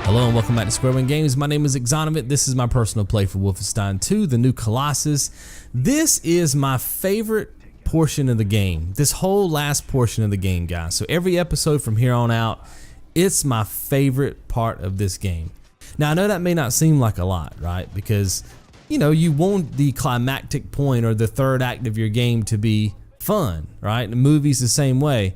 Hello and welcome back to Square One Games. My name is Incarnate. This is my personal play for Wolfenstein 2, the new Colossus. This is my favorite portion of the game. This whole last portion of the game, guys. So every episode from here on out, it's my favorite part of this game. Now I know that may not seem like a lot, right? Because, you know, you want the climactic point or the third act of your game to be fun, right? The movie's the same way.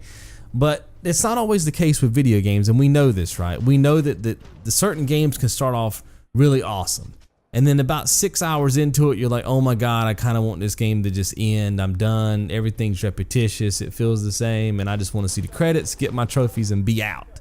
But it's not always the case with video games, and we know this, right? We know that the certain games can start off really awesome, and then about 6 hours into it, you're like, oh my god, I kind of want this game to just end. I'm done. Everything's repetitious. It feels the same, and I just want to see the credits, get my trophies, and be out.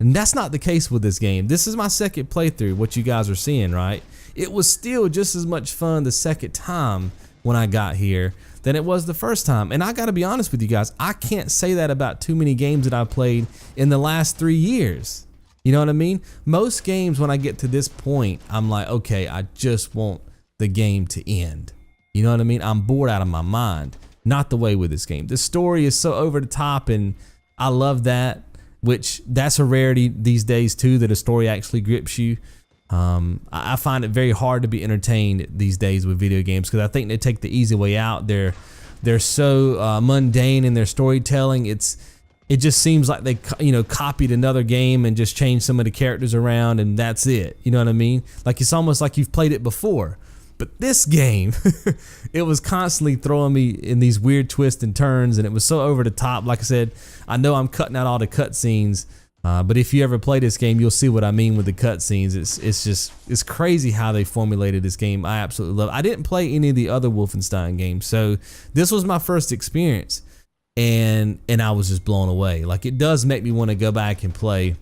And that's not the case with this game. This is my second playthrough, what you guys are seeing, right? It was still just as much fun the second time when I got here than it was the first time. And I gotta be honest with you guys, I can't say that about too many games that I've played in the last 3 years. You know what I mean? Most games, when I get to this point, I'm like, okay, I just want the game to end. You know what I mean? I'm bored out of my mind. Not the way with this game. The story is so over the top, and I love that, which that's a rarity these days too, that a story actually grips you. I find it very hard to be entertained these days with video games because I think they take the easy way out. They're so mundane in their storytelling. It just seems like they copied another game and just changed some of the characters around, and that's it. You know what I mean? Like, it's almost like you've played it before. But this game, it was constantly throwing me in these weird twists and turns, and it was so over the top. Like I said, I know I'm cutting out all the cutscenes. But if you ever play this game, you'll see what I mean with the cutscenes. It's crazy how they formulated this game. I absolutely love it. I didn't play any of the other Wolfenstein games, so this was my first experience, and I was just blown away. Like, it does make me want to go back and play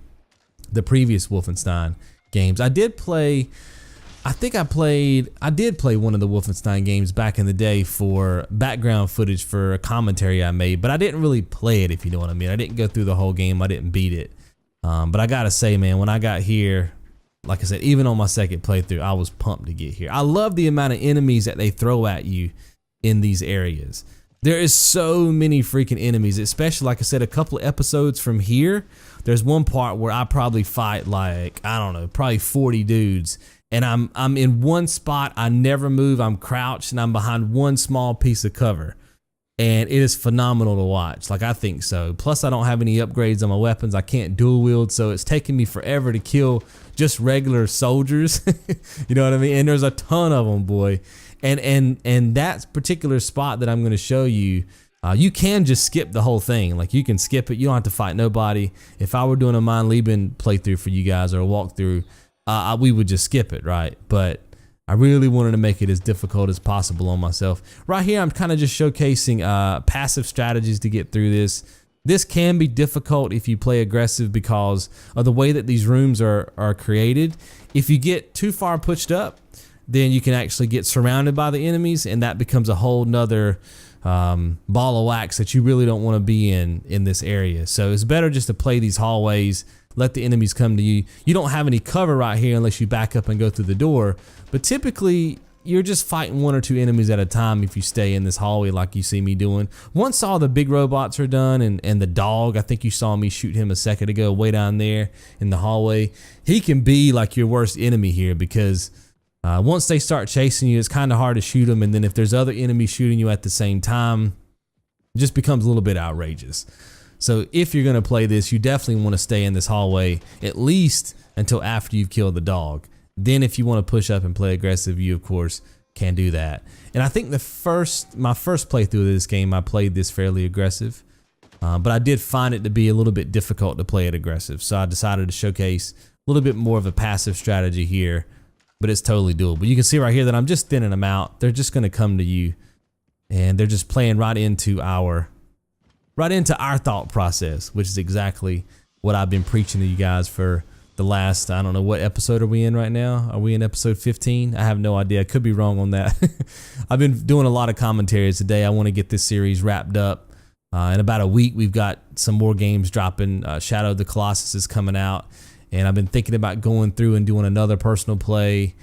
the previous Wolfenstein games. I did play one of the Wolfenstein games back in the day for background footage for a commentary I made, but I didn't really play it, if you know what I mean. I didn't go through the whole game. I didn't beat it. But I gotta say, man, when I got here, like I said, even on my second playthrough, I was pumped to get here. I love the amount of enemies that they throw at you in these areas. There is so many freaking enemies, especially, like I said, a couple of episodes from here. There's one part where I probably fight like, I don't know, probably 40 dudes. And I'm in one spot, I never move, I'm crouched, and I'm behind one small piece of cover. And it is phenomenal to watch. Like, I think so. Plus, I don't have any upgrades on my weapons. I can't dual wield, so it's taking me forever to kill just regular soldiers. You know what I mean? And there's a ton of them, boy. And that particular spot that I'm going to show you, you can just skip the whole thing. Like, you can skip it. You don't have to fight nobody. If I were doing a Mein Leben playthrough for you guys, or a walkthrough, we would just skip it, right? But I really wanted to make it as difficult as possible on myself. Right here, I'm kind of just showcasing passive strategies to get through this. This can be difficult if you play aggressive because of the way that these rooms are created. If you get too far pushed up, then you can actually get surrounded by the enemies, and that becomes a whole nother ball of wax that you really don't want to be in this area. So it's better just to play these hallways, let the enemies come to you. You don't have any cover right here unless you back up and go through the door. But typically, you're just fighting one or two enemies at a time if you stay in this hallway like you see me doing. Once all the big robots are done, and the dog, I think you saw me shoot him a second ago way down there in the hallway. He can be like your worst enemy here because once they start chasing you, it's kind of hard to shoot them. And then if there's other enemies shooting you at the same time, it just becomes a little bit outrageous. So if you're going to play this, you definitely want to stay in this hallway at least until after you've killed the dog. Then if you want to push up and play aggressive, you of course can do that. And I think my first playthrough of this game, I played this fairly aggressive. But I did find it to be a little bit difficult to play it aggressive. So I decided to showcase a little bit more of a passive strategy here. But it's totally doable. You can see right here that I'm just thinning them out. They're just going to come to you. And they're just playing right into our thought process, which is exactly what I've been preaching to you guys for the last, I don't know, what episode are we in right now? Are we in episode 15? I have no idea. I could be wrong on that. I've been doing a lot of commentaries today. I want to get this series wrapped up. In about a week, we've got some more games dropping. Shadow of the Colossus is coming out. And I've been thinking about going through and doing another personal play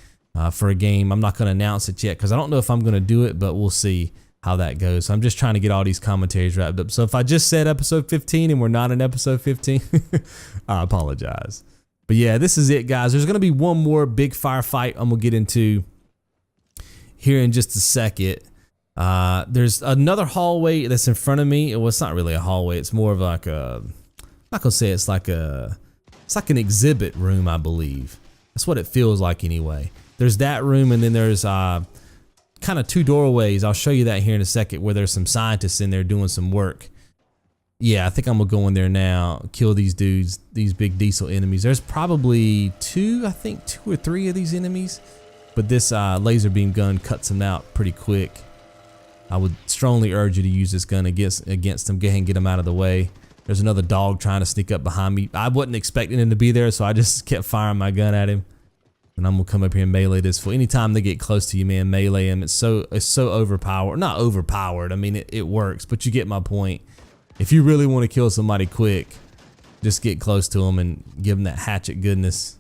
for a game. I'm not going to announce it yet because I don't know if I'm going to do it, but we'll see how that goes. So I'm just trying to get all these commentaries wrapped up. So if I just said episode 15 and we're not in episode 15, I apologize. But But yeah, this is it, guys. There's going to be one more big firefight I'm going to get into here in just a second. There's another hallway that's in front of me. Well, it's not really a hallway. It's more of like a, I'm not going to say it's like an exhibit room, I believe. That's what it feels like anyway. There's that room, and then there's kind of two doorways. I'll show you that here in a second, where there's some scientists in there doing some work. Yeah, I think I'm gonna go in there now, kill these dudes, these big diesel enemies. There's probably two or three of these enemies, but this laser beam gun cuts them out pretty quick. I would strongly urge you to use this gun against them. Go ahead and get them out of the way. There's another dog trying to sneak up behind me. I wasn't expecting him to be there, so I just kept firing my gun at him. And I'm gonna come up here and melee this fool. Anytime they get close to you, man, melee him. It's so overpowered. Not overpowered. I mean, it works, but you get my point. If you really want to kill somebody quick, just get close to them and give them that hatchet goodness.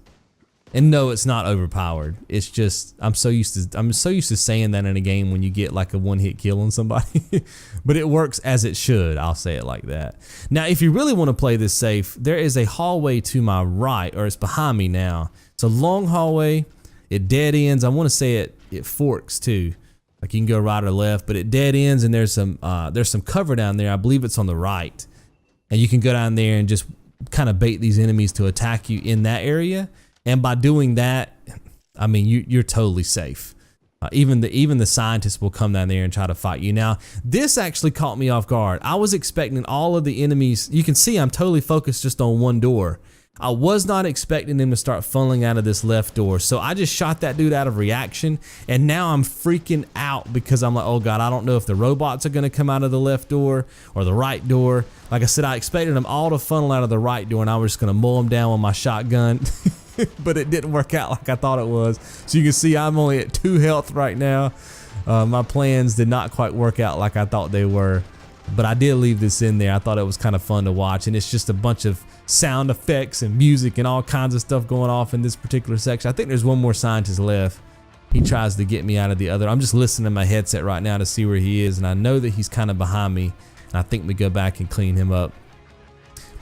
And no, it's not overpowered. It's just I'm so used to saying that in a game when you get like a one-hit kill on somebody. But it works as it should. I'll say it like that. Now, if you really want to play this safe, there is a hallway to my right, or it's behind me now. It's a long hallway. It dead ends. I want to say it forks too. Like you can go right or left, but it dead ends, and there's some cover down there. I believe it's on the right, and you can go down there and just kind of bait these enemies to attack you in that area. And by doing that, I mean you're totally safe. Even the scientists will come down there and try to fight you. Now, this actually caught me off guard. I was expecting all of the enemies. You can see I'm totally focused just on one door. I was not expecting them to start funneling out of this left door. So I just shot that dude out of reaction, and now I'm freaking out because I'm like, oh God, I don't know if the robots are gonna come out of the left door or the right door. Like I said, I expected them all to funnel out of the right door, and I was just gonna mow them down with my shotgun. But it didn't work out like I thought it was. So you can see I'm only at 2 health right now. My plans did not quite work out like I thought they were. But I did leave this in there. I thought it was kind of fun to watch, and it's just a bunch of sound effects and music and all kinds of stuff going off in this particular section. I think there's one more scientist left. He tries to get me out of the other. I'm just listening to my headset right now to see where he is, and I know that he's kind of behind me, and I think we go back and clean him up.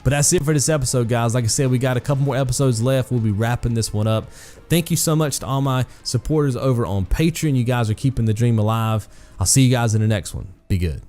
But that's it for this episode, guys. Like I said, we got a couple more episodes left. We'll be wrapping this one up. Thank you so much to all my supporters over on Patreon. You guys are keeping the dream alive. I'll see you guys in the next one. Be good.